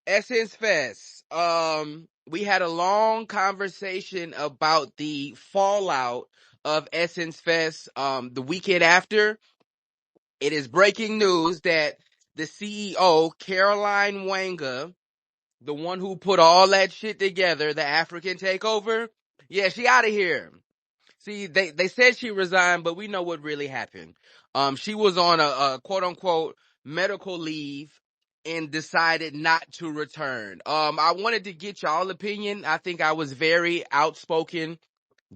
Essence Fest. We had a long conversation about the fallout of Essence Fest. The weekend after, it is breaking news that the CEO, Caroline Wanga, the one who put all that shit together, the African takeover, yeah, she out of here. See, they said she resigned, but we know what really happened. She was on a quote unquote medical leave and decided not to return. I wanted to get y'all opinion. I think I was very outspoken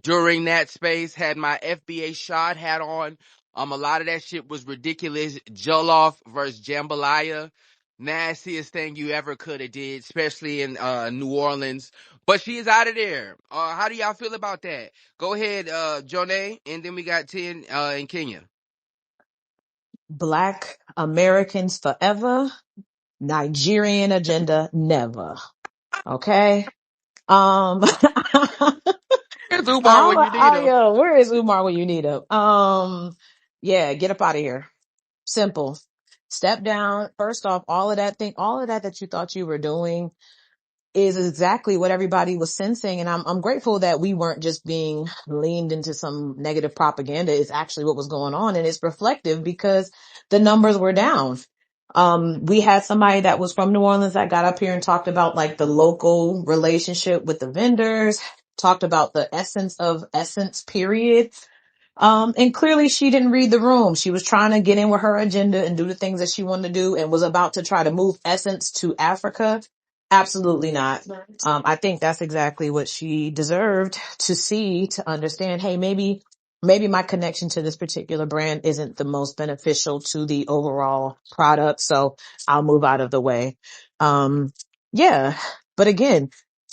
during that space, had my FBA shot hat on. A lot of that shit was ridiculous. Jollof versus Jambalaya. Nastiest thing you ever could have did, especially in New Orleans. But she is out of there. How do y'all feel about that? Go ahead, Jonay, and then we got 10 in Kenya. Black Americans forever, Nigerian agenda never. Okay. Here's Umar when you need him. Where is Umar when you need him? Yeah, get up out of here. Simple. Step down. First off, all of that you thought you were doing is exactly what everybody was sensing. And I'm grateful that we weren't just being leaned into some negative propaganda. It's actually what was going on. And it's reflective because the numbers were down. We had somebody that was from New Orleans that got up here and talked about like the local relationship with the vendors, talked about the essence period. And clearly she didn't read the room. She was trying to get in with her agenda and do the things that she wanted to do and was about to try to move essence to Africa. Absolutely not. I think that's exactly what she deserved to see, to understand, hey, maybe my connection to this particular brand isn't the most beneficial to the overall product. So I'll move out of the way. Yeah. But again,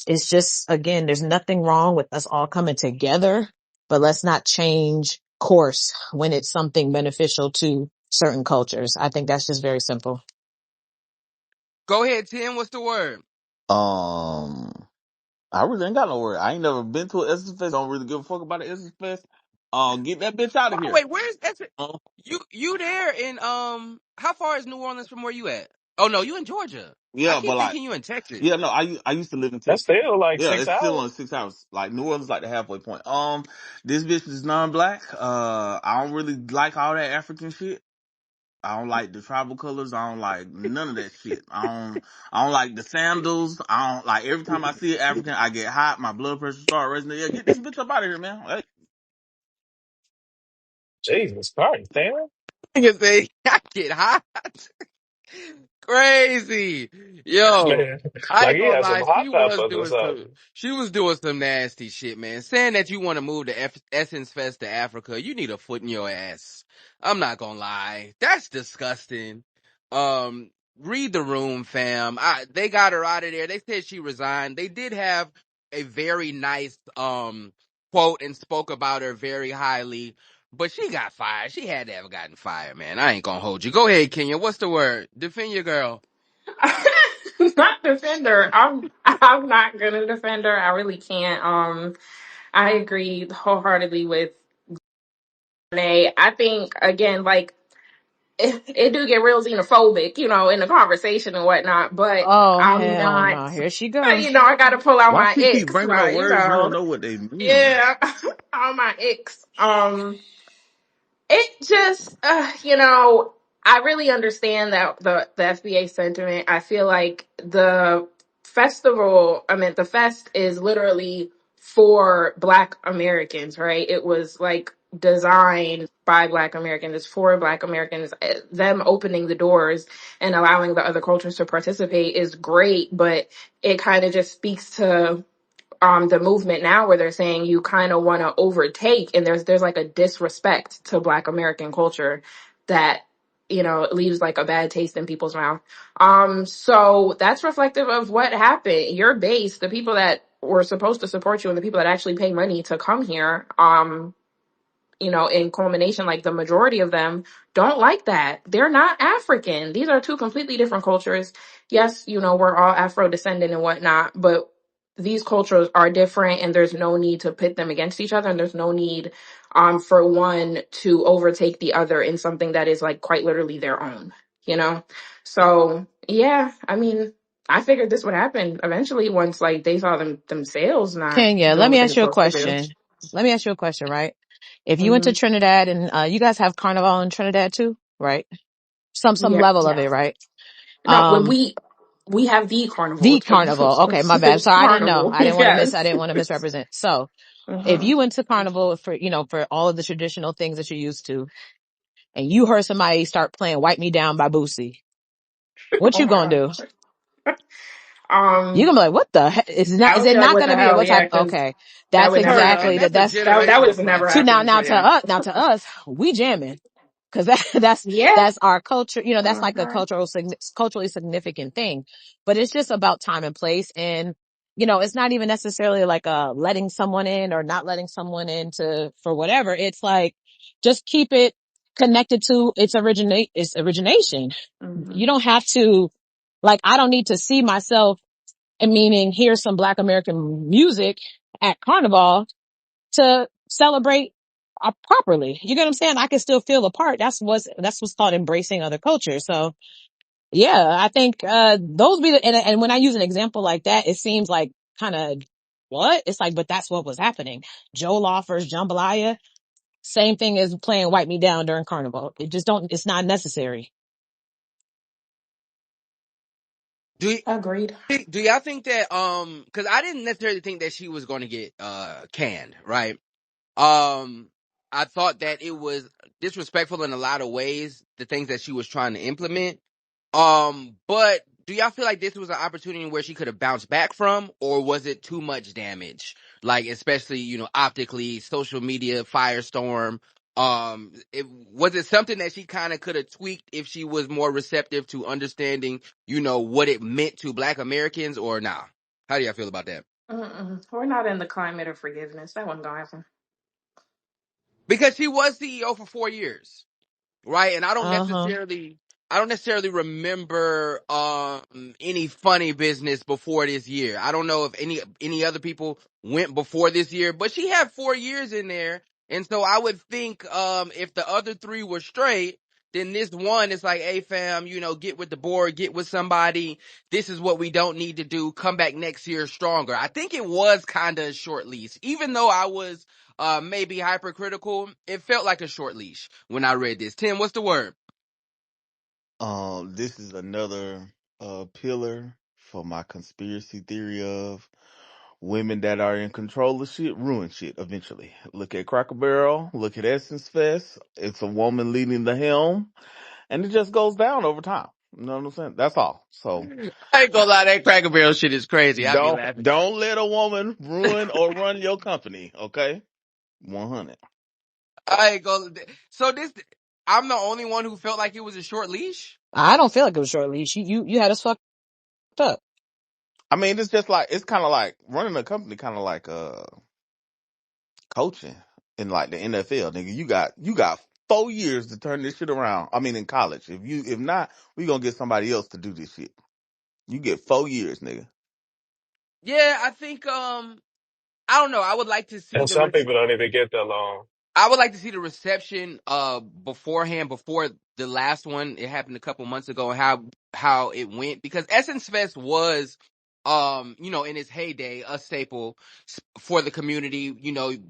it's just, again, there's nothing wrong with us all coming together, but let's not change course when it's something beneficial to certain cultures. I think that's just very simple. Go ahead, 10. What's the word? Um, I really ain't got no word. I ain't never been to an Essence Fest. Don't really give a fuck about the Essence Fest. Get that bitch out of Oh, here. wait, where's Essence? Uh, You there in, how far is New Orleans from where you at? Oh, no, you in Georgia. I yeah, but keep like, thinking you in Texas. yeah, no, I used to live in That's Texas. still like Yeah, six it's still hours. on 6 hours. Like New Orleans, like the halfway point. This bitch is non-black. I don't really like all that African shit. I don't like the tribal colors. I don't like none of that shit. I don't like the sandals. I don't like every time I see an African, I get hot. My blood pressure start raising. Yeah, get this bitch up out of here, man. Hey. Jesus Christ, damn. Nigga say, I get hot. Crazy. Yo, Man, I like ain't he gonna had some lie, hot peppers or she was doing some nasty shit, man. Saying that you want to move the Essence Fest to Africa, you need a foot in your ass. I'm not gonna lie. That's disgusting. Read the room, fam. They got her out of there. They said she resigned. They did have a very nice, quote and spoke about her very highly. But she got fired. She had to have gotten fired, man. I ain't gonna hold you. Go ahead, Kenya. What's the word? Defend your girl. Not defend her. I'm not gonna defend her. I really can't. I agree wholeheartedly with Renee. I think again, like it do get real xenophobic, in the conversation and whatnot. But Oh, I'm hell not. no. Here she go. I got to pull out Why my she keep icks, bringing up like words you don't know what they mean? yeah, all my icks. It just, I really understand that the FBA sentiment. I feel like the fest is literally for Black Americans, right? It was like designed by Black Americans, it's for Black Americans. Them opening the doors and allowing the other cultures to participate is great, but it kind of just speaks to the movement now where they're saying you kind of want to overtake, and there's like a disrespect to Black American culture that leaves like a bad taste in people's mouth. So that's reflective of what happened. Your base, the people that were supposed to support you and the people that actually pay money to come here, in culmination, like the majority of them don't like that. They're not African. These are two completely different cultures. Yes, we're all Afro descendant and whatnot, but these cultures are different, and there's no need to pit them against each other. And there's no need, for one to overtake the other in something that is like quite literally their own, you know? So yeah, I mean, I figured this would happen eventually once like they saw them sales not Kenya, let doing me what they're ask you a supposed to do. question. Let me ask you a question, right? If you went to Hmm. Trinidad and, you guys have carnival in Trinidad too, right? Some Yeah, level of yeah. it, right? No, when Um, we have the carnival. the It's a carnival. Okay, my bad. specific Sorry, I didn't know. carnival. I Yes. didn't want to misrepresent. So if Hmm. you went to carnival for, for all of the traditional things that you're used to, and you heard somebody start playing Wipe Me Down by Boosie, what Oh you my gonna god. do? You Um, gonna be like, what the heck? I Is would it be like, not what gonna the be, hell? what Yeah, type? because Okay. that That's would never And exactly happen. that. that's a That generational was plan never for To me. happening. now So to yeah. us, we jamming. Cause Yeah. that's our culture. That's like a Uh-huh. culturally significant thing, but it's just about time and place. And, it's not even necessarily like, letting someone in or not letting someone in for whatever. It's like, just keep it connected to its origination. Hmm. You don't have to, like, I don't need to see myself, and meaning hear some Black American music at Carnival to celebrate, properly. You get what I'm saying? I can still feel a part. That's what's called embracing other cultures. So yeah, I think, those be and when I use an example like that, it seems like kind of what? It's like, but that's what was happening. Joe Lawford's Jambalaya, same thing as playing Wipe Me Down during Carnival. It's not necessary. Do Agreed. do y'all think that because I didn't necessarily think that she was going to get canned, right? Um, I thought that it was disrespectful in a lot of ways, the things that she was trying to implement. But do y'all feel like this was an opportunity where she could have bounced back from, or was it too much damage? Like, especially, optically, social media, firestorm. Was it something that she kind of could have tweaked if she was more receptive to understanding, what it meant to Black Americans, or nah? How do y'all feel about that? Mm-mm. We're not in the climate of forgiveness. That wasn't gonna happen. Because she was CEO for 4 years. Right, and Uh-huh. I don't necessarily remember any funny business before this year. I don't know if any other people went before this year, but she had 4 years in there, and so I would think if the other three were straight, then this one is like, hey fam, get with the board, get with somebody. This is what we don't need to do. Come back next year stronger. I think it was kind of a short leash, even though I was maybe hypercritical. It felt like a short leash when I read this. Tim, what's the word? This is another pillar for my conspiracy theory of women that are in control of shit ruin shit eventually. Look at Cracker Barrel, look at Essence Fest. It's a woman leading the helm, and it just goes down over time. You know what I'm saying? That's all. So I ain't gonna lie, that Cracker Barrel shit is crazy. I be don't laughing. don't let a woman ruin or run your company. Okay, 100. I ain't gonna. So I'm the only one who felt like it was a short leash. I don't feel like it was short leash. You had us fucked up. I mean, it's just like it's kind of like running a company, kind of like coaching in like the NFL, nigga. You got 4 years to turn this shit around. I mean, in college, if not, we gonna get somebody else to do this shit. You get 4 years, nigga. Yeah, I think I don't know. I would like to see And some people don't even get that long. I would like to see the reception beforehand, before the last one. It happened a couple months ago, and how it went, because Essence Fest was in its heyday a staple for the community,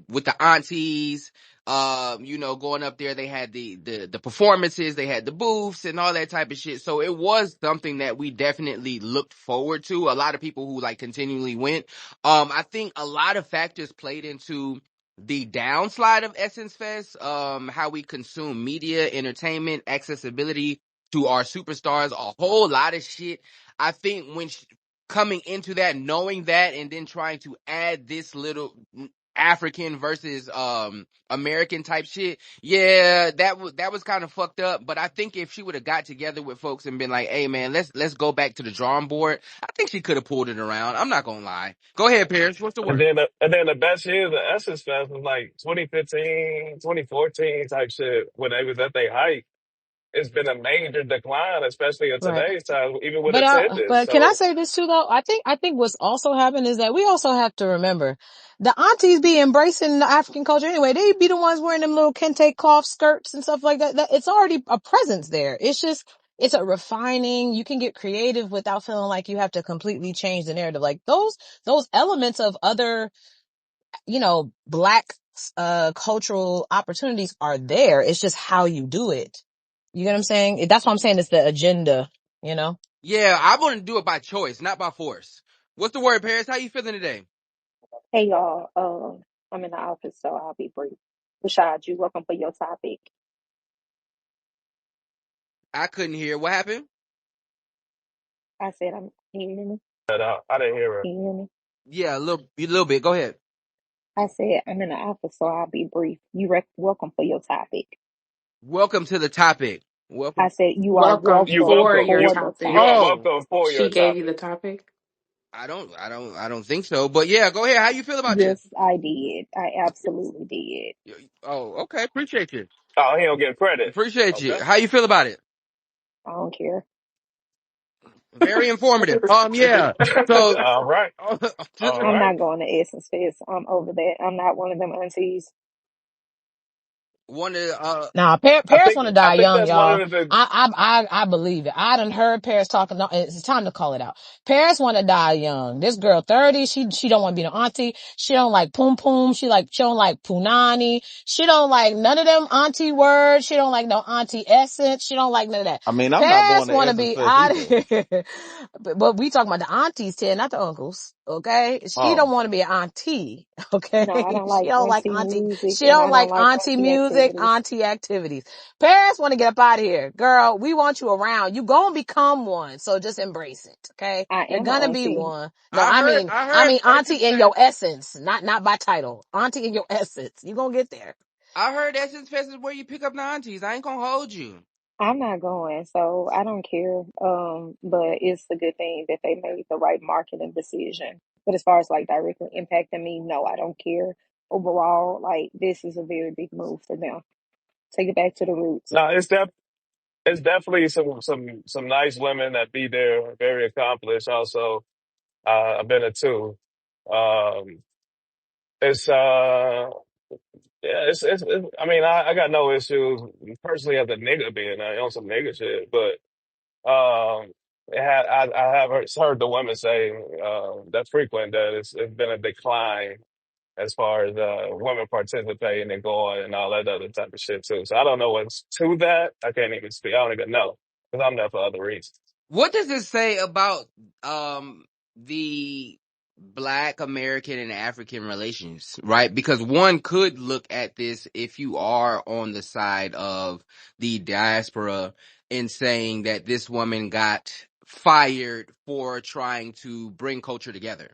with the aunties, going up there. They had the performances, they had the booths and all that type of shit. So it was something that we definitely looked forward to. A lot of people who like continually went. I think a lot of factors played into the downslide of Essence Fest, how we consume media, entertainment, accessibility to our superstars, a whole lot of shit. I think when coming into that, knowing that, and then trying to add this little African versus American type shit, yeah, that was kind of fucked up. But I think if she would have got together with folks and been like, "Hey man, let's go back to the drawing board," I think she could have pulled it around. I'm not gonna lie. Go ahead, Paris. What's the And word? then, the best years of Essence Fest was like 2015, 2014 type shit when they was at their height. It's been a major decline, especially in Right. today's time, even with But attendance. can I So say this too though? I think what's also happened is that we also have to remember the aunties be embracing the African culture anyway. They be the ones wearing them little kente cloth skirts and stuff like that. It's already a presence there. it's a refining. You can get creative without feeling like you have to completely change the narrative. Like those elements of other, black, cultural opportunities are there. It's just how you do it. You get what I'm saying? That's what I'm saying. It's the agenda, you know? Yeah, I want to do it by choice, not by force. What's the word, Paris? How you feeling today? Hey y'all, I'm in the office, so I'll be brief. Rashad, you welcome for your topic. I couldn't hear. What happened? I said, can you hear me? But I didn't hear her. Can you hear me? Yeah, a little bit. Go ahead. I said, I'm in the office, so I'll be brief. Welcome for your topic. Welcome to the topic. I Welcome. said, you are Welcome You welcome for welcome. your for the You topic. are topic. Oh, welcome for She your gave you the topic. topic. I don't think so. But yeah, go ahead. How you feel about this? Yes, I did. I absolutely did. Oh, okay. Appreciate you. Oh, he don't get credit. Appreciate Okay. you. How you feel about it? I don't care. Very informative. Yeah. So, All right. just All I'm right. not going to Essence Fest. I'm over that. I'm not one of them aunties. want to. Nah, I Paris think want to I die think young, that's one y'all. of the I believe it. I done heard Paris talking. No, it's time to call it out. Paris want to die young. This girl 30. She don't want to be no auntie. She don't like poom poom. She don't like punani. She don't like none of them auntie words. She don't like no auntie essence. She don't like none of that. I mean, I'm not Paris going to want to Essence be Fest out of either. here. But we talking about the aunties here, not the uncles. Okay. She don't Oh, want to be an auntie. No, I Okay. don't She like don't like auntie auntie. music She and don't I don't like like auntie auntie music, activities. auntie activities. Parents want to get up out of here. Girl, we want you around. You gonna become one. So just embrace it. Okay. I You're am an gonna be auntie. one. No, I heard. I I heard. mean auntie in your essence, not by title. Auntie in your essence. You gonna get there. I heard Essence Fest is where you pick up the aunties. I ain't gonna hold you. I'm not going, so I don't care. But it's a good thing that they made the right marketing decision. But as far as like directly impacting me, no, I don't care. Overall, like this is a very big move for them. Take it back to the roots. no. It's definitely some nice women that be there, very accomplished. Also, I've been to two. Um, it's yeah, it's I mean, I got no issues personally as a nigga being on some nigga shit, but I have heard the women say that frequent that it's been a decline as far as women participating and going and all that other type of shit too. So I don't know what's to that. I can't even speak. I don't even know because I'm there for other reasons. What does it say about the Black American and African relations, right? Because one could look at this if you are on the side of the diaspora in saying that this woman got fired for trying to bring culture together.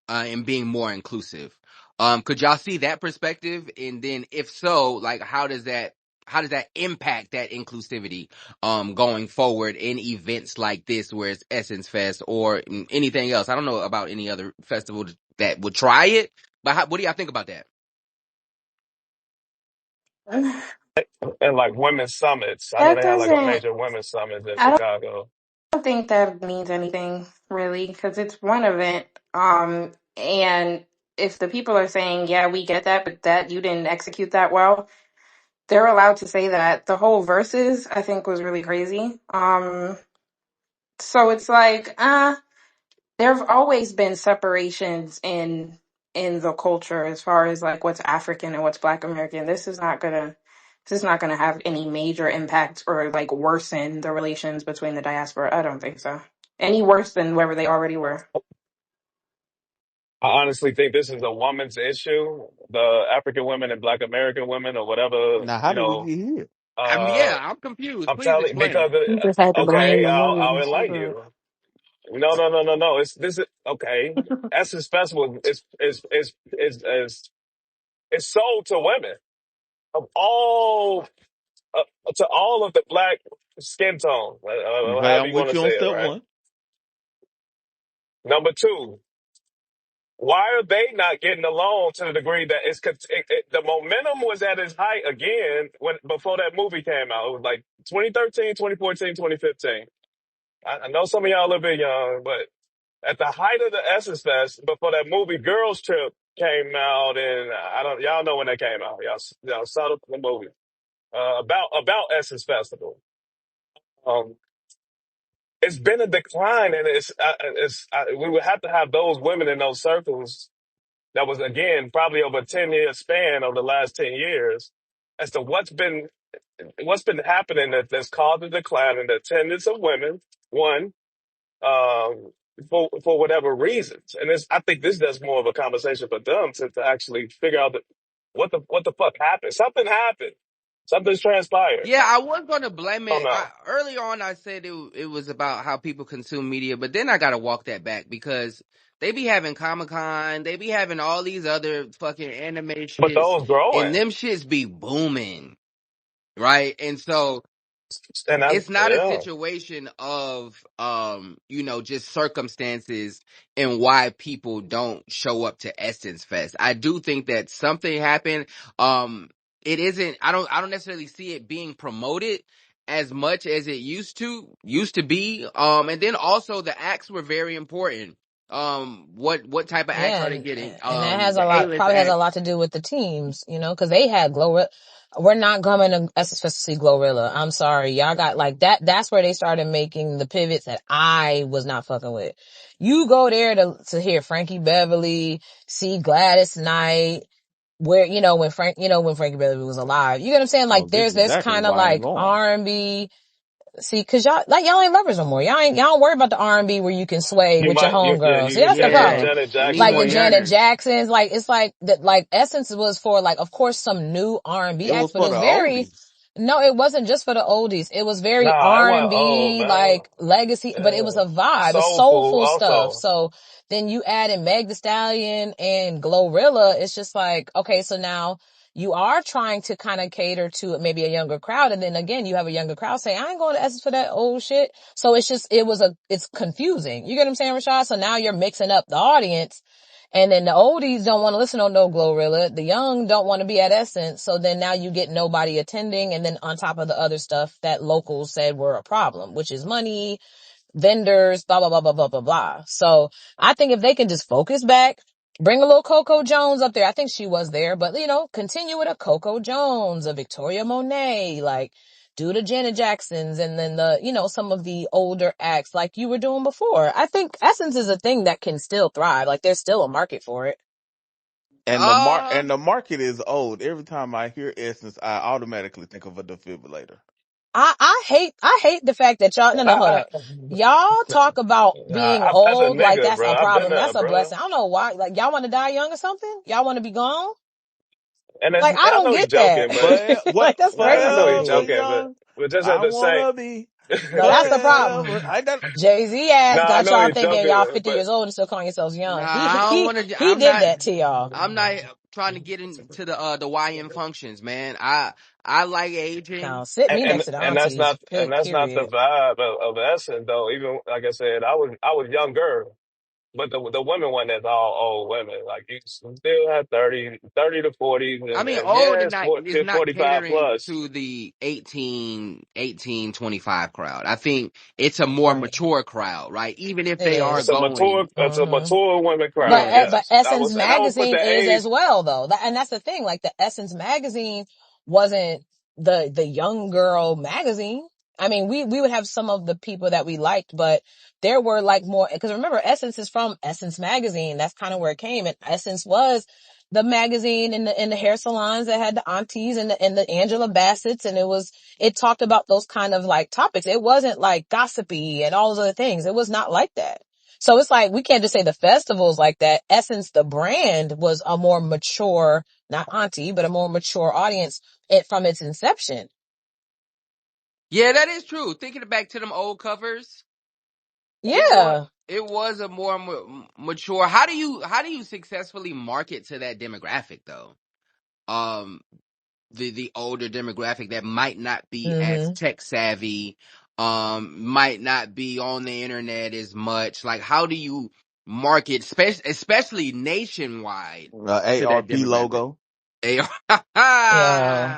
And being more inclusive. Could y'all see that perspective? And then if so, like how does that impact that inclusivity going forward in events like this where it's Essence Fest or anything else? I don't know about any other festival that would try it, but what do y'all think about that? And like women's summits, I know That they have like a doesn't, major women's summit in I Chicago. don't think that means anything really because it's one event. And if the people are saying, yeah, we get that, but that you didn't execute that well, they're allowed to say that. The whole verses, I think, was really crazy. So it's like, there have always been separations in the culture as far as like what's African and what's Black American. This is not gonna have any major impact or like worsen the relations between the diaspora. I don't think so. Any worse than wherever they already were. I honestly think this is a woman's issue. The African women and Black American women or whatever, now how did we get here? I mean, uh, yeah, I'm confused. I'm Please telling you explain. because You just had to blame okay, the I'll women's enlighten group. you. No. It's okay. Essence Festival is sold to women of all uh, to all of the black skin tone, Okay, however I'm you want with to you say on it, step right? one. Number two, why are they not getting along to the degree that the momentum was at its height again when before that movie came out? It was like 2013, 2014, 2015. I know some of y'all a little bit young, but at the height of the Essence Fest, before that movie Girls Trip came out, and I don't, y'all know when that came out. Y'all saw the movie about Essence Festival. Um, it's been a decline, and we would have to have those women in those circles. That was again probably over a 10 year span of the last 10 years, as to what's been happening that's caused a decline in the attendance of women. One, um, for whatever reasons, and I think this does more of a conversation for them to actually figure out what the fuck happened. Something happened. Something's transpired. Yeah, I was gonna blame Oh it. no. Early on, I said it was about how people consume media, but then I gotta walk that back because they be having Comic-Con, they be having all these other fucking anime But shits, those and growing, them shits be booming, right? And so and I it's not a yeah. situation of just circumstances and why people don't show up to Essence Fest. I do think that something happened. It isn't, I don't necessarily see it being promoted as much as it used to be. And then also the acts were very important. What type of acts Yeah, are they getting? and that has The a lot, A-list probably has a acts. lot to do with the teams, cause they had Glorilla. We're not coming to Essence Fest to see Glorilla. I'm sorry. Y'all got like that. That's where they started making the pivots that I was not fucking with. You go there to hear Frankie Beverly, see Gladys Knight, where, when Frankie Beverly was alive. You get what I'm saying? Oh, Like this is there's exactly kind of why I ain't like going. R&B. See, cause y'all ain't lovers no more. Y'all don't worry about the R&B where you can sway with your homegirls. See, You that's the got more Yeah, problem. Janet we need Like Jackson more the Janet youngers. music. Jacksons, like it's like that, like Essence was for like, of course, some new R&B It acts, was but it for was the very, oldies. no, it wasn't just for the oldies. It was very Nah, it wasn't old, R&B, man. like legacy, but it was Yeah. a vibe. It's Soulful soulful stuff. also. So then you add in Meg Thee Stallion and Glorilla. It's just like, okay, so now you are trying to kind of cater to maybe a younger crowd. And then again, you have a younger crowd say, I ain't going to Essence for that old shit. So it's confusing. You get what I'm saying, Rashad? So now you're mixing up the audience, and then the oldies don't want to listen to no Glorilla. The young don't want to be at Essence. So then now you get nobody attending. And then on top of the other stuff that locals said were a problem, which is money, vendors, blah, blah, blah, blah, blah, blah, blah. So I think if they can just focus back, bring a little Coco Jones up there. I think she was there, but continue with a Coco Jones, a Victoria Monet, like do the Janet Jacksons, and then some of the older acts like you were doing before. I think Essence is a thing that can still thrive. Like there's still a market for it. And Uh, the market is old. Every time I hear Essence, I automatically think of a defibrillator. I hate the fact that y'all, no, hold up. Y'all talk about being As a old like nigga, that's bro, a I've been problem. there, That's a bro. blessing. I don't know why. Like y'all want to die young or something? Y'all want to be gone? Like I I don't know he's get that. joking, but What? Like that's I know he's Forever crazy. joking, young. but just at I the same. wanna be No, that's the forever. problem. I got. Jay-Z No, ass I got know y'all he's thinking y'all joking, 50 but years old and still calling yourselves nah, young. He I don't he want to. he did that to y'all. I'm not trying to get into the YN functions, man. I like aging. Now sit and me and, next to the and aunties. that's not the Period. vibe of Essence though. Even like I said, I was younger, but the women weren't as all old women. Like you still had 30 to 40s, I mean, and old yeah, and it's not is not 45 catering plus. to the 18, 18, 25 crowd. I think it's a more Right. mature crowd, right? Even if It they are is. going, It's a Mm-hmm. mature women crowd. yeah. But Yes, Essence and I would put magazine the is age. as well though. And that's the thing. Like the Essence magazine wasn't the young girl magazine. I mean, we would have some of the people that we liked, but there were like more, cause remember Essence is from Essence magazine. That's kind of where it came. And Essence was the magazine in the hair salons that had the aunties and the Angela Bassett's. And it talked about those kind of like topics. It wasn't like gossipy and all those other things. It was not like that. So it's like, we can't just say the festivals like that. Essence, the brand, was a more mature, not auntie, but a more mature audience from its inception. Yeah, that is true. Thinking back to them old covers, it was Yeah. it was a more mature. How do you successfully market to that demographic though? Um, the older demographic that might not be as Hmm. tech savvy, might not be on the internet as much. Like, how do you market, especially nationwide, to that ARP demographic? logo. Yo.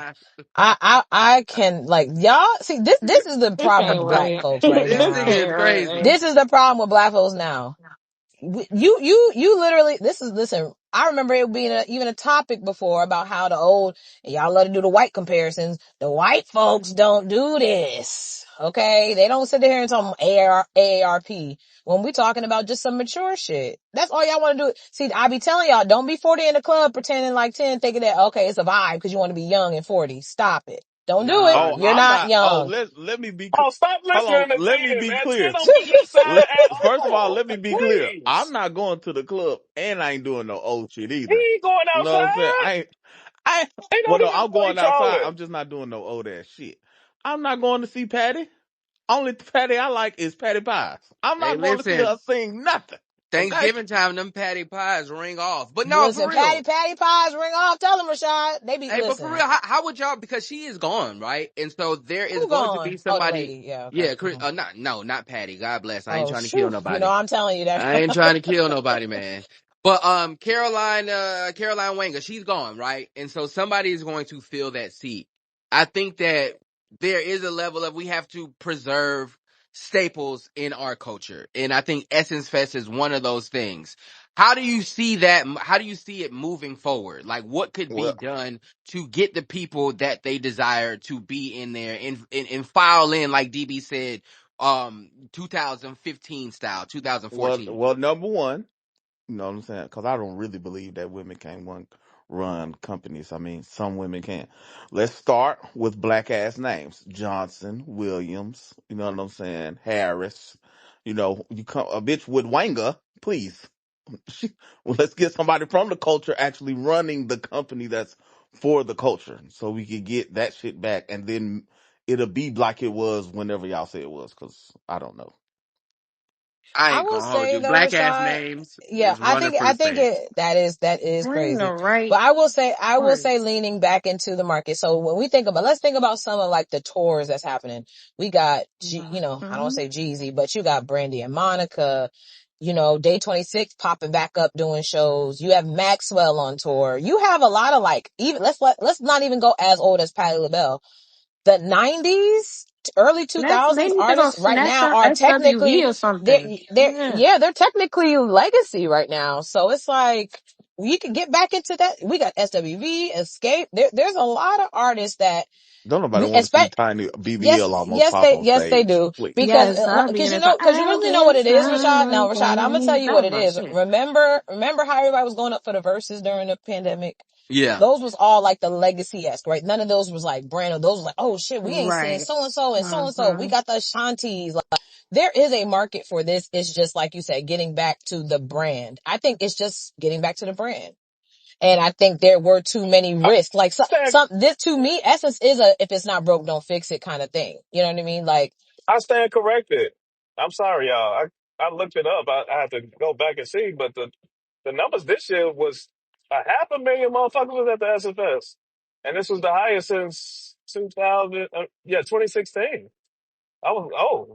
I can, like, y'all see this is the You problem can't with black wait. folks right This You thing now. is can't crazy. wait. This is the problem with black folks now. You literally, listen, I remember it being even a topic before about how the old, and y'all love to do the white comparisons. The white folks don't do this. Okay. They don't sit there and talk AARP when we talking about just some mature shit. That's all y'all want to do. See, I be telling y'all, don't be 40 in the club pretending like 10, thinking that, okay, it's a vibe because you want to be young and 40. Stop it. Don't do it. Nah, Oh, You're I'm not not. Oh, young. let me be. Oh, stop Hold listening on. to Let me 10, be man. 10 clear. don't be your size at First of all, all. let me be clear. I'm Please. not going to the club, and I ain't doing no old shit He either. ain't going You know what I'm saying? outside. I. They Well, don't no, even I'm know going each outside. other. I'm just not doing no old ass shit. I'm not going to see Patty. Only Patty I like is Patty Pies. I'm hey, not going to see her listen, sing nothing. Okay. Thanksgiving time, them patty pies ring off. But no, for Listen, real. Patty Pies ring off. Tell them, Rashad. They be, Hey, but for listen, real, how would y'all? Because she is gone, right? And so there is who going to be gone? Oh, the somebody. lady. Yeah. Okay. Yeah, Chris, not no, not Patty. God bless. I ain't Oh, trying to kill shoot. You know, nobody. I'm telling you that. I ain't trying to kill nobody, man. But Caroline Wanga, she's gone, right? And so somebody is going to fill that seat. I think that there is a level of we have to preserve staples in our culture. And I think Essence Fest is one of those things. How do you see that? How do you see it moving forward? Like what could be Well, done to get the people that they desire to be in there and file in, like DB said, 2015 style, well, 2014. well. Number one. You know what I'm saying? Because I don't really believe that women can't run companies. I mean, some women can. Let's start with black ass names: Johnson, Williams. You know what I'm saying? Harris. You know, you come a bitch with Wanga, please. Well, let's get somebody from the culture actually running the company that's for the culture, so we could get that shit back, and then it'll be like it was whenever y'all say it was. Because I don't know. I I ain't will gonna hold say you. though, Black ass Rashad, names yeah, is running for I the think state. that is We're in the crazy. right But I will part. say leaning back into the market. So when we let's think about some of like the tours that's happening. We got, I don't Mm-hmm. say Jeezy, but you got Brandy and Monica, Day 26 popping back up doing shows. You have Maxwell on tour. You have a lot of like, even, let's not even go as old as Patti LaBelle. The 90s, early Maybe 2000s they're gonna artists right snatch now up are SWV technically, or something. Yeah. they're technically legacy right now. So it's like, we can get back into that. We got SWV, Escape. There's a lot of artists that Don't nobody we want to see expect. Tiny BBL almost Yes, pop on they stage. do. Please. Because, Yes, I'll be in it. cause you I'll really know what get it is, Rashad. Now, Rashad, I'm gonna tell something. you That what was it my is. shit. Remember how everybody was going up for the verses during the pandemic? Yeah, Those was all like the legacy-esque, right? None of those was like brand new. Those was like, oh shit, we ain't seen Right. so-and-so and so-and-so. We Mm-hmm. got the Ashantis. Like, there is a market for this. It's just like you said, getting back to the brand. I think it's just getting back to the brand. And I think there were too many I risks. Like stand, this to me, Essence is if it's not broke, don't fix it kind of thing. You know what I mean? Like, I stand corrected. I'm sorry, y'all. I looked it up. I had to go back and see, but the numbers this year was 500,000 motherfuckers was at the SFS, and this was the highest since 2000. 2016. I was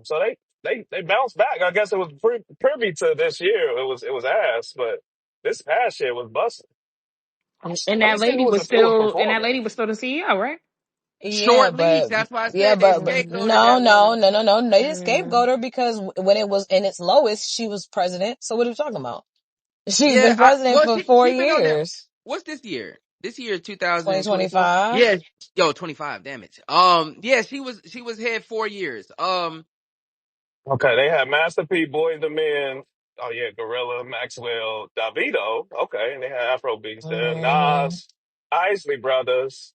so they bounced back. I guess it was privy to this year. It was ass, but this past year was busting. And Let me that see lady was who was still performing. the CEO, right? yeah, short but leash. That's why I yeah, said they Mm-hmm. scapegoated no, that no, woman. no, no, no. They didn't Mm. scapegoat her because when it was in its lowest, she was president. So what are we talking about? She's Yeah, been president well, for she 4 she been on that. years. What's this year? This year, 2024. 2025. Yeah, yo, 25. Damn it. Yeah, she was head 4 years. Okay, they had Master P, Boys the Men. Oh yeah, Gorilla, Maxwell, Davido. Okay, and they had Afro Beats there. Hmm. Nas, Isley Brothers,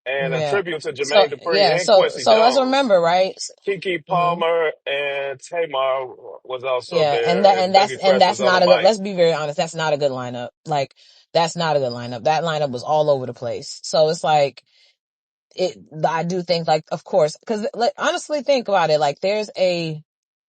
and a Yeah. tribute to So Jermaine Dupri yeah. and Quincy So let's Jones. remember, right? Kiki Hmm. Palmer and Tamar was also Yeah, there, and Dougie and Fresh was that's on the not a good. mic. Let's be very honest. That's not a good lineup. Like, that's not a good lineup. That lineup was all over the place. So it's like, I do think, like, of course, because honestly, think about it. Like, there's a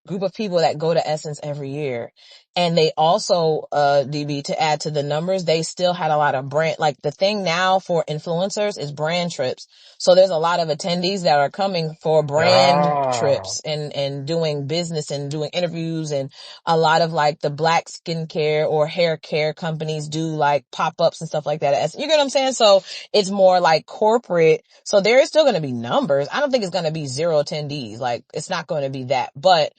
group of people that go to Essence every year, and they also, DB, to add to the numbers, they still had a lot of brand. Like, the thing now for influencers is brand trips. So there's a lot of attendees that are coming for brand Ah, trips and doing business and doing interviews, and a lot of like the black skincare or hair care companies do like pop-ups and stuff like that. You get what I'm saying? So it's more like corporate. So there is still going to be numbers. I don't think it's going to be zero attendees. Like, it's not going to be that, but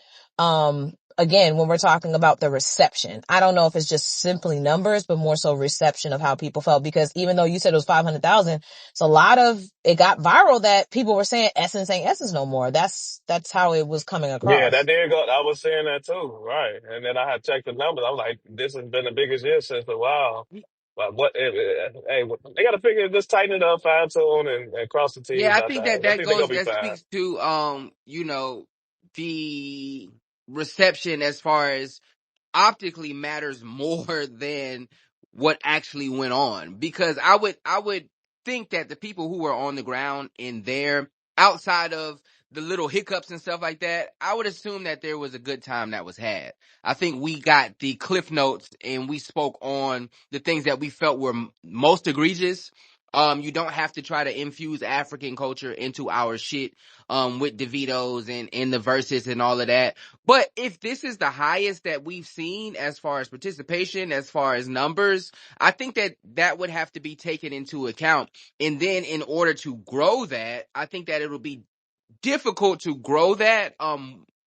again, when we're talking about the reception, I don't know if it's just simply numbers, but more so reception of how people felt. Because even though you said it was 500,000, it's a lot of, it got viral that people were saying Essence ain't Essence no more. That's how it was coming Yeah, across. that did go. I was saying that too, right? And then I had checked the numbers. I was like, this has been the biggest year since a while. But hey, they got to figure just tighten it up, fine tune, and cross the Yeah, T's, I dot the think I's. I think they're gonna be that fine. speaks to the reception as far as optically matters more than what actually went on, because I would think that the people who were on the ground in there, outside of the little hiccups and stuff like that, I would assume that there was a good time that was had. I think we got the cliff notes and we spoke on the things that we felt were most egregious. You don't have to try to infuse African culture into our shit with DeVito's and the verses and all of that. But if this is the highest that we've seen as far as participation, as far as numbers, I think that that would have to be taken into account. And then in order to grow that, I think that it'll be difficult to grow that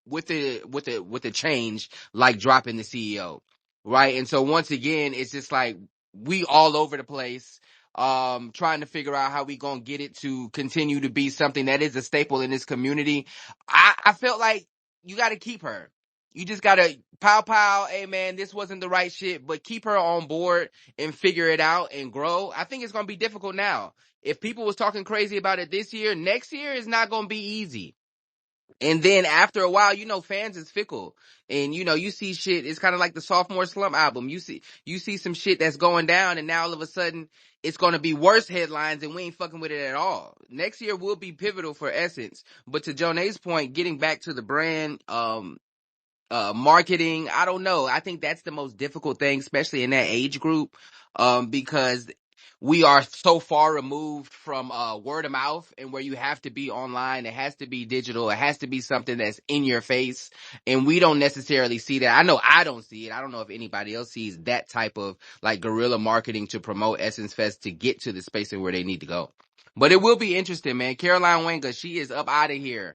with a change like dropping the CEO, right? And so once again, it's just like we all over the place, trying to figure out how we gonna get it to continue to be something that is a staple in this community. I felt like you got to keep her. You just gotta pow pow. Hey man, this wasn't the right shit, but keep her on board and figure it out and grow. I think it's gonna be difficult now. If people was talking crazy about it this year, next year is not going to be easy. And then after a while, fans is fickle. And you see shit, it's kind of like the sophomore slump album. You see some shit that's going down, and now all of a sudden it's going to be worse headlines, and we ain't fucking with it at all. Next year will be pivotal for Essence. But to Jonay's point, getting back to the brand, marketing, I don't know. I think that's the most difficult thing, especially in that age group, because we are so far removed from word of mouth, and where you have to be online, it has to be digital, it has to be something that's in your face, and we don't necessarily see that. I know I don't see it. I don't know if anybody else sees that type of like guerrilla marketing to promote Essence Fest to get to the space where they need to go. But it will be interesting, man. Caroline Wanga, she is up out of here.